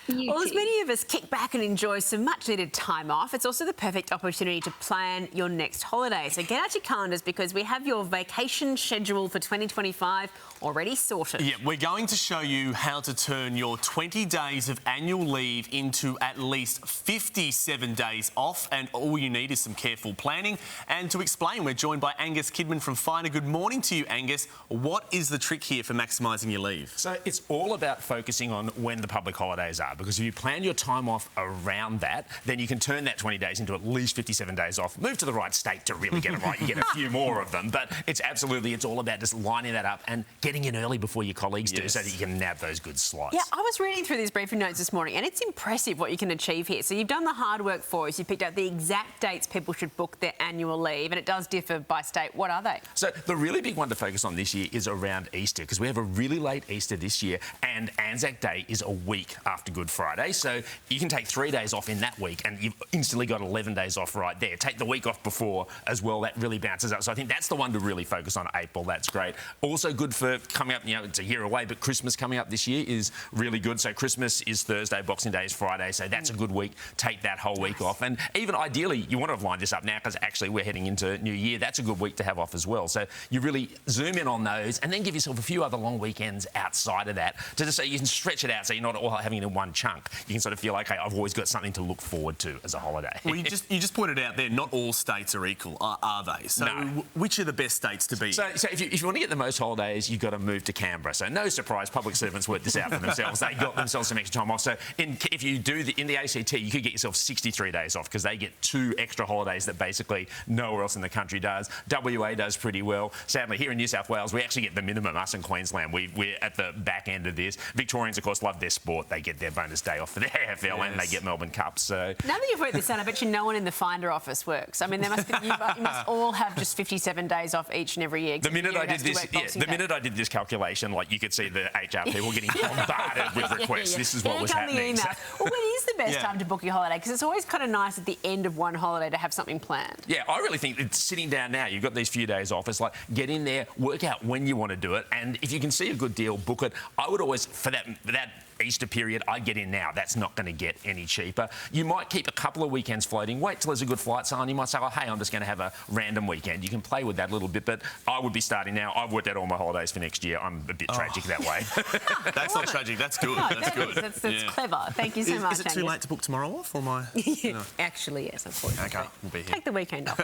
Well, as many of us kick back and enjoy some much-needed time off, it's also the perfect opportunity to plan your next holiday. So get out your calendars because we have your vacation schedule for 2025 already sorted. Yeah, we're going to show you how to turn your 20 days of annual leave into at least 57 days off, and all you need is some careful planning. And to explain, we're joined by Angus Kidman from Finder. Good morning to you, Angus. What is the trick here for maximising your leave? So it's all about focusing on when the public holidays are, because if you plan your time off around that, then you can turn that 20 days into at least 57 days off. Move to the right state to really get it right. You get a few more of them, but it's all about just lining that up and getting in early before your colleagues do, so that you can nab those good slots. Yeah, I was reading through these briefing notes this morning, and it's impressive what you can achieve here. So you've done the hard work for us. You picked out the exact dates people should book their annual leave, and it does differ by state. What are they? So the really big one to focus on this year is around Easter, because we have a really late Easter this year, and Anzac Day is a week after Good Friday. So you can take 3 days off in that week, and you've instantly got 11 days off right there. Take the week off before as well. That really bounces up. So I think that's the one to really focus on, April. That's great. Also good for coming up, it's a year away, but Christmas coming up this year is really good. So Christmas is Thursday, Boxing Day is Friday. So that's a good week. Take that whole week off. And even ideally, you want to have lined this up now because actually we're heading into New Year. That's a good week to have off as well. So you really zoom in on those and then give yourself a few other long weekends outside of that to just so you can stretch it out so you're not all having it in one chunk. You can sort of feel, OK, I've always got something to look forward to as a holiday. Well, you just pointed out there, not all states are equal, are they? So No. Which are the best states to be? So if you want to get the most holidays, you've got to move to Canberra. So no surprise, public servants worked this out for themselves. They got themselves some extra time off. So if you do in the ACT, you could get yourself 63 days off because they get 2 extra holidays that basically nowhere else in the country does. WA does pretty well. Sadly, here in New South Wales, we actually get the minimum. Us in Queensland, we're at the back end of this. Victorians, of course, love their sport. They get their bonus day off for their AFL and they get Melbourne Cup. So now that you've worked this out, I bet you no one in the Finder office works. I mean, you must all have just 57 days off each and every year. The minute I did this calculation, like you could see the HR people getting bombarded with requests. This is what was happening. Well, when is the best time to book your holiday? Because it's always kind of nice at the end of one holiday to have something planned. Yeah, I really think it's sitting down now. You've got these few days off. It's like get in there, work out when you want to do it, and if you can see a good deal, book it. I would always for that Easter period, I get in now. That's not going to get any cheaper. You might keep a couple of weekends floating. Wait till there's a good flight sign. You might say, oh, hey, I'm just going to have a random weekend. You can play with that a little bit, but I would be starting now. I've worked out all my holidays for next year. I'm a bit tragic that way. That's not tragic. That's good. That's good. That's clever. Thank you so much, Is it too late to book tomorrow off, or am I? Actually, yes, unfortunately. OK, we'll be here. Take the weekend off.